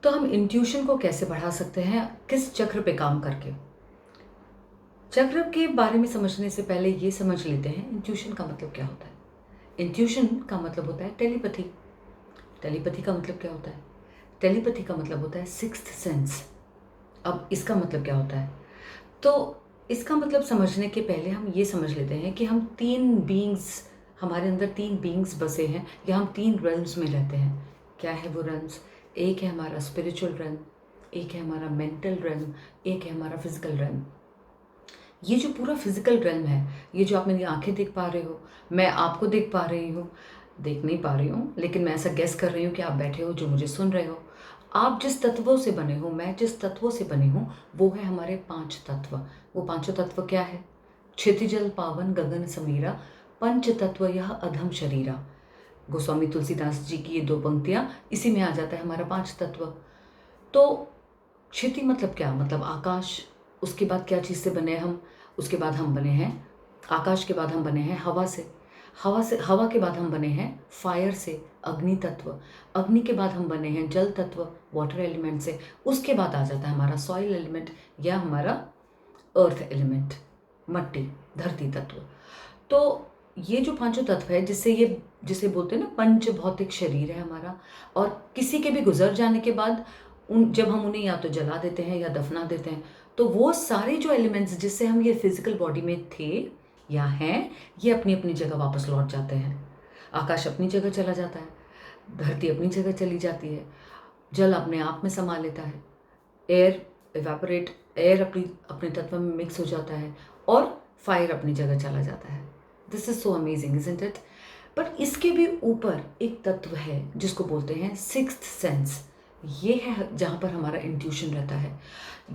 तो हम इंट्यूशन को कैसे बढ़ा सकते हैं, किस चक्र पे काम करके? चक्र के बारे में समझने से पहले ये समझ लेते हैं इंट्यूशन का मतलब क्या होता है। इंट्यूशन का मतलब होता है टेलीपैथी। टेलीपैथी का मतलब क्या होता है? टेलीपैथी का मतलब होता है सिक्स्थ सेंस। अब इसका मतलब क्या होता है? तो इसका मतलब समझने के पहले हम ये समझ लेते हैं कि हम तीन बीइंग्स, हमारे अंदर तीन बीइंग्स बसे हैं, या हम तीन रेल्म्स में रहते हैं। क्या है वो रेल्म्स? एक है हमारा स्पिरिचुअल रेल्म, एक है हमारा मेंटल रेल्म, एक है हमारा फिजिकल रेल्म। ये जो पूरा फिजिकल रेल्म है, ये जो आप मेरी आंखें देख पा रहे हो, मैं आपको देख पा रही हूँ, देख नहीं पा रही हूँ, लेकिन मैं ऐसा गेस कर रही हूँ कि आप बैठे हो जो मुझे सुन रहे हो। आप जिस तत्वों से बने हो, मैं जिस तत्वों से बनी हूँ, वो है हमारे पांच तत्व। वो पांचों तत्व क्या है? क्षितिजल पावन गगन समीरा, पंच तत्व यह अधम शरीरा। गोस्वामी तुलसीदास जी की ये दो पंक्तियाँ, इसी में आ जाता है हमारा पांच तत्व। तो क्षिति मतलब क्या? मतलब आकाश। उसके बाद क्या चीज़ से बने हम? उसके बाद हम बने हैं आकाश के बाद हम बने हैं हवा से। हवा के बाद हम बने हैं फायर से, अग्नि तत्व। अग्नि के बाद हम बने हैं जल तत्व, वाटर एलिमेंट से। उसके बाद आ जाता है हमारा सॉइल एलिमेंट, या हमारा अर्थ एलिमेंट, मट्टी, धरती तत्व। तो ये जो पांचों तत्व है, जिसे बोलते हैं ना पंच भौतिक शरीर है हमारा। और किसी के भी गुजर जाने के बाद जब हम उन्हें या तो जला देते हैं या दफना देते हैं, तो वो सारे जो एलिमेंट्स जिससे हम ये फिजिकल बॉडी में थे या हैं, ये अपनी अपनी जगह वापस लौट जाते हैं। आकाश अपनी जगह चला जाता है, धरती अपनी जगह चली जाती है, जल अपने आप में समा लेता है, एयर एवापोरेट, एयर अपनी अपने तत्व में मिक्स हो जाता है, और फायर अपनी जगह चला जाता है। This is so amazing, isn't it? But इसके भी ऊपर एक तत्व है जिसको बोलते हैं सिक्स्थ सेंस। ये है जहाँ पर हमारा इंट्यूशन रहता है।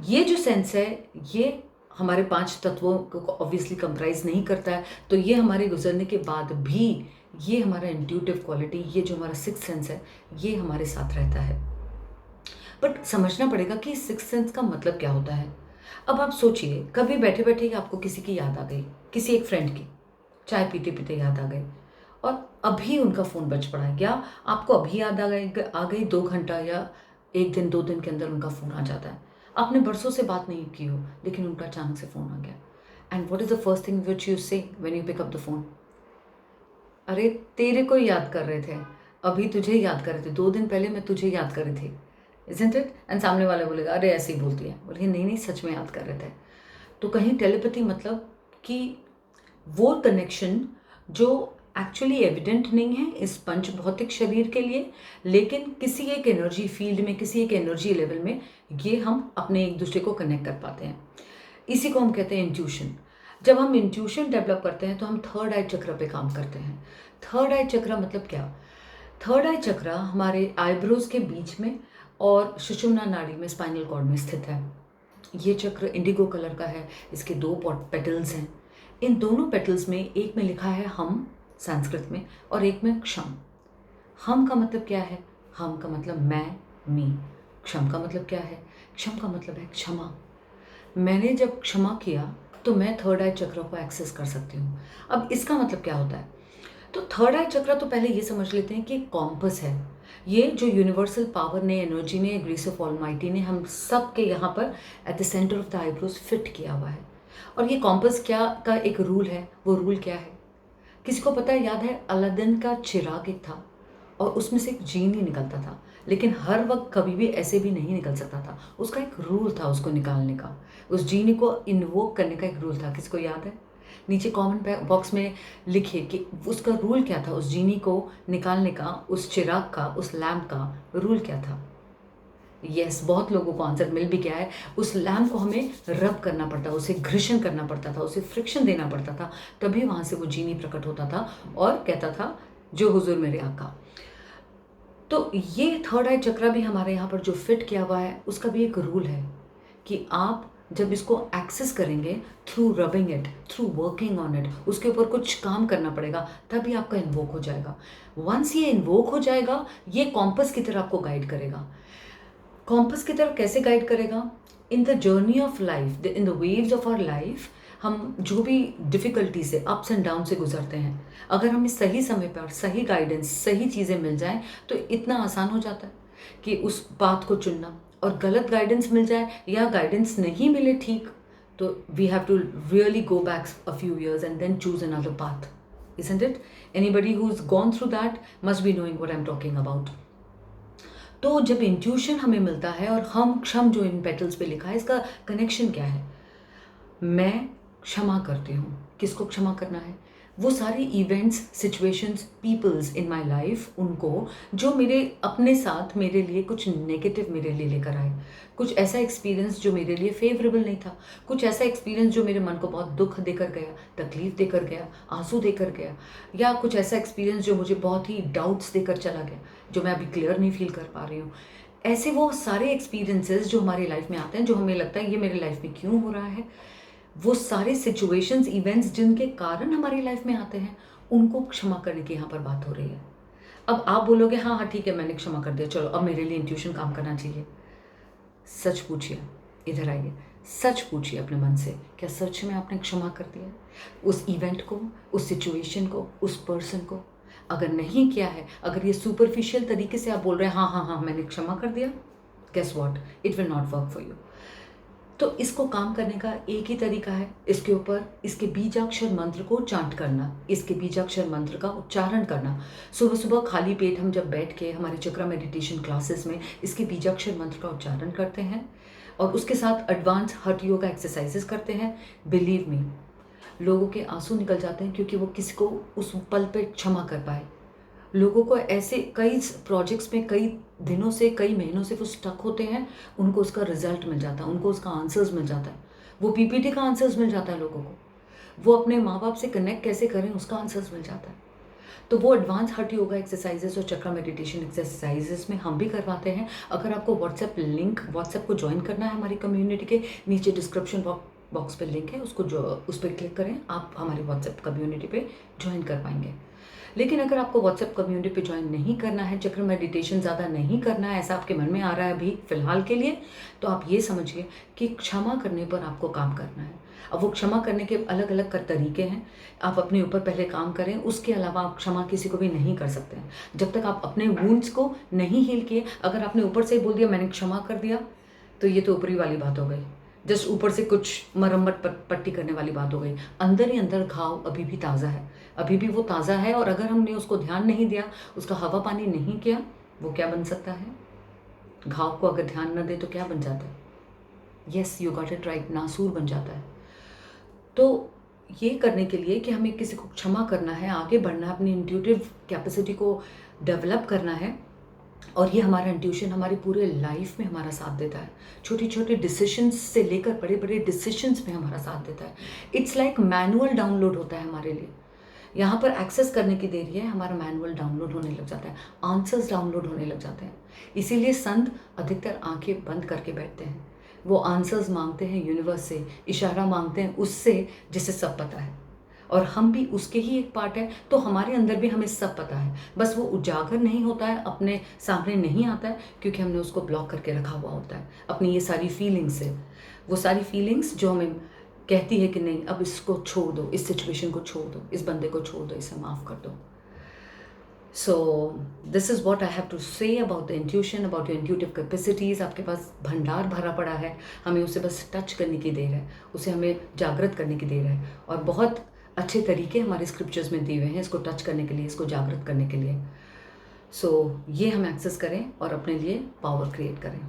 ये जो सेंस है, ये हमारे पांच तत्वों को ऑब्वियसली कंप्राइज नहीं करता है, तो ये हमारे गुजरने के बाद भी ये हमारा इंट्यूटिव क्वालिटी, ये जो हमारा सिक्स्थ सेंस है, ये हमारे साथ रहता है। बट समझना पड़ेगा कि सिक्स्थ सेंस का मतलब क्या होता है। अब आप सोचिए, कभी बैठे बैठे ही आपको किसी की याद आ गई, किसी एक फ्रेंड की, चाय पीते पीते याद आ गई, और अभी उनका फ़ोन बज पड़ा है, या आपको अभी याद आ गई 2 घंटा या एक दिन 2 दिन के अंदर उनका फ़ोन आ जाता है। आपने बरसों से बात नहीं की हो, लेकिन उनका अचानक से फ़ोन आ गया। And what is the first thing which you say when you pick up the phone? अरे तेरे को याद कर रहे थे, अभी तुझे याद कर रहे थे, 2 दिन पहले मैं तुझे याद कर रही थी, इज़न्ट इट? एंड सामने वाला बोलेगा अरे ऐसे ही बोलती है, बोलिए नहीं नहीं, सच में याद कर रहे थे। तो कहीं टेलीपैथी मतलब कि वो कनेक्शन जो एक्चुअली एविडेंट नहीं है इस पंच भौतिक शरीर के लिए, लेकिन किसी एक एनर्जी फील्ड में, किसी एक एनर्जी लेवल में ये हम अपने एक दूसरे को कनेक्ट कर पाते हैं। इसी को हम कहते हैं इंट्यूशन। जब हम इंट्यूशन डेवलप करते हैं तो हम थर्ड आई चक्र पे काम करते हैं। थर्ड आई चक्र मतलब क्या? थर्ड आई चक्र हमारे आईब्रोज के बीच में और सुषुम्ना नाड़ी में, स्पाइनल कॉर्ड में स्थित है। ये चक्र इंडिगो कलर का है, इसके 2 पेटल्स हैं। इन दोनों पेटल्स में एक में लिखा है हम संस्कृत में, और एक में क्षम। हम का मतलब क्या है? हम का मतलब मैं, मी। क्षम का मतलब क्या है? क्षम का मतलब है क्षमा। मैंने जब क्षमा किया तो मैं थर्ड आई चक्र को एक्सेस कर सकती हूँ। अब इसका मतलब क्या होता है? तो थर्ड आई चक्र तो पहले ये समझ लेते हैं कि कॉम्पस है। ये जो यूनिवर्सल पावर ने, एनर्जी ने, ग्रेस ऑफ ऑलमाइटी ने हम सब के यहाँ पर at the centre of the eyebrows fit किया हुआ है। और ये कॉम्पस क्या का एक रूल है। वो रूल क्या है? किसी को पता है? याद है, अलादीन का चिराग एक था और उसमें से एक जीनी निकलता था, लेकिन हर वक्त कभी भी ऐसे भी नहीं निकल सकता था। उसका एक रूल था उसको निकालने का, उस जीनी को इन्वोक करने का एक रूल था। किसको याद है? नीचे कमेंट बॉक्स में लिखिए कि उसका रूल क्या था, उस जीनी को निकालने का, उस चिराग का, उस लैम्प का रूल क्या था। यस, बहुत लोगों को आंसर मिल भी गया है। उस लैम्प को हमें रब करना पड़ता, उसे घर्षण करना पड़ता था, उसे फ्रिक्शन देना पड़ता था, तभी वहाँ से वो जीनी प्रकट होता था और कहता था जो हुजूर मेरे आका। तो ये थर्ड आई चक्र भी हमारे यहाँ पर जो फिट किया हुआ है, उसका भी एक रूल है कि आप जब इसको एक्सेस करेंगे through rubbing it, through working on it, उसके ऊपर कुछ काम करना पड़ेगा, तभी आपका इन्वोक हो जाएगा। वंस ये इन्वोक हो जाएगा, ये कॉम्पस की तरह आपको गाइड करेगा। कॉम्पस की तरफ कैसे गाइड करेगा? In the journey of life, in the waves of our life, हम जो भी डिफ़िकल्टी से, अप्स एंड डाउन से गुजरते हैं, अगर हमें सही समय पर सही गाइडेंस, सही चीज़ें मिल जाएं तो इतना आसान हो जाता है। कि उस पाथ को चुनना, और गलत गाइडेंस मिल जाए या गाइडेंस नहीं मिले ठीक, तो we have to really go back a few years and then choose another path, isn't it? Anybody who's gone through that must be knowing what I'm talking about. तो जब इंट्यूशन हमें मिलता है, और हम क्षम जो इन पेटल्स पे लिखा है, इसका कनेक्शन क्या है? मैं क्षमा करती हूँ। किसको क्षमा करना है? वो सारे events, situations, peoples in my life, उनको जो मेरे अपने साथ मेरे लिए कुछ नेगेटिव मेरे लिए लेकर आए, कुछ ऐसा एक्सपीरियंस जो मेरे लिए फेवरेबल नहीं था, कुछ ऐसा एक्सपीरियंस जो मेरे मन को बहुत दुख देकर गया, तकलीफ देकर गया, आंसू देकर गया, या कुछ ऐसा एक्सपीरियंस जो मुझे बहुत ही डाउट्स देकर चला गया, जो मैं अभी क्लियर नहीं फील कर पा रही हूँ। ऐसे वो सारे एक्सपीरियंसेस जो हमारी लाइफ में आते हैं, जो हमें लगता है ये मेरे लाइफ में क्यों हो रहा है, वो सारे सिचुएशंस, इवेंट्स जिनके कारण हमारी लाइफ में आते हैं, उनको क्षमा करने की यहाँ पर बात हो रही है। अब आप बोलोगे हाँ हाँ ठीक है, मैंने क्षमा कर दिया, चलो अब मेरे लिए इंट्यूशन काम करना चाहिए। सच पूछिए, इधर आइए, सच पूछिए अपने मन से, क्या सच में आपने क्षमा कर दिया उस इवेंट को, उस सिचुएशन को, उस पर्सन को? अगर नहीं किया है, अगर ये सुपरफिशियल तरीके से आप बोल रहे हैं हाँ हाँ हाँ मैंने क्षमा कर दिया, guess what, it will not work for you. तो इसको काम करने का एक ही तरीका है, इसके ऊपर इसके बीजाक्षर मंत्र को चांट करना, इसके बीजाक्षर मंत्र का उच्चारण करना। सुबह सुबह खाली पेट हम जब बैठ के हमारे चक्रा मेडिटेशन क्लासेस में इसके बीजाक्षर मंत्र का उच्चारण करते हैं, और उसके साथ एडवांस हठ योगा एक्सरसाइजेस करते हैं, बिलीव मी, लोगों के आंसू निकल जाते हैं, क्योंकि वो किसी को उस पल पे क्षमा कर पाए। लोगों को ऐसे कई प्रोजेक्ट्स में कई दिनों से, कई महीनों से वो स्टक होते हैं, उनको उसका रिजल्ट मिल जाता है, उनको उसका आंसर्स मिल जाता है, वो पीपीटी का आंसर्स मिल जाता है लोगों को, वो अपने माँ बाप से कनेक्ट कैसे करें उसका आंसर्स मिल जाता है। तो वो एडवांस हठ योगा एक्सरसाइजेस और चक्रा मेडिटेशन एक्सरसाइजेस में हम भी करवाते हैं। अगर आपको व्हाट्सएप को ज्वाइन करना है हमारी कम्युनिटी के, नीचे डिस्क्रिप्शन बॉक्स पे लिंक है, उसको जो उस पर क्लिक करें, आप हमारी व्हाट्सएप कम्युनिटी पे ज्वाइन कर पाएंगे। लेकिन अगर आपको व्हाट्सएप कम्युनिटी पे ज्वाइन नहीं करना है, चक्र मेडिटेशन ज़्यादा नहीं करना है, ऐसा आपके मन में आ रहा है अभी फ़िलहाल के लिए, तो आप ये समझिए कि क्षमा करने पर आपको काम करना है। अब वो क्षमा करने के अलग अलग तरीके हैं, आप अपने ऊपर पहले काम करें, उसके अलावा आप क्षमा किसी को भी नहीं कर सकते हैं जब तक आप अपने वुंड्स को नहीं हील किए। अगर आपने ऊपर से ही बोल दिया मैंने क्षमा कर दिया, तो ये तो ऊपरी वाली बात हो गई, जस्ट ऊपर से कुछ मरम्मत पट्टी करने वाली बात हो गई। अंदर ही अंदर घाव अभी भी ताज़ा है, अभी भी वो ताज़ा है, और अगर हमने उसको ध्यान नहीं दिया, उसका हवा पानी नहीं किया, वो क्या बन सकता है? घाव को अगर ध्यान न दे तो क्या बन जाता है? Yes, you got it right, नासूर बन जाता है। तो ये करने के लिए कि हमें किसी को क्षमा करना है, आगे बढ़ना है, अपनी इंट्यूटिव कैपेसिटी को डेवलप करना है, और ये हमारा इंट्यूशन हमारी पूरे लाइफ में हमारा साथ देता है, छोटी छोटी डिसीशंस से लेकर बड़े बड़े डिसीशंस में हमारा साथ देता है। इट्स लाइक मैनुअल डाउनलोड होता है हमारे लिए। यहाँ पर एक्सेस करने की देरी है, हमारा मैनुअल डाउनलोड होने लग जाता है, आंसर्स डाउनलोड होने लग जाते हैं। इसीलिए संत अधिकतर आंखें बंद करके बैठते हैं, वो आंसर्स मांगते हैं यूनिवर्स से, इशारा मांगते हैं उससे जिसे सब पता है, और हम भी उसके ही एक पार्ट है। तो हमारे अंदर भी हमें सब पता है, बस वो उजागर नहीं होता है, अपने सामने नहीं आता है, क्योंकि हमने उसको ब्लॉक करके रखा हुआ होता है अपनी ये सारी फीलिंग्स से। वो सारी फीलिंग्स जो हमें कहती है कि नहीं अब इसको छोड़ दो, इस सिचुएशन को छोड़ दो, इस बंदे को छोड़ दो, इसे माफ़ कर दो। So this is what I have to say about the intuition, about your intuitive capacities. आपके पास भंडार भरा पड़ा है, हमें उसे बस टच करने की देर है, उसे हमें जागृत करने की देर है, और बहुत अच्छे तरीके हमारे स्क्रिप्चर्स में दिए हुए हैं इसको टच करने के लिए, इसको जागृत करने के लिए। सो ये हम एक्सेस करें और अपने लिए पावर क्रिएट करें।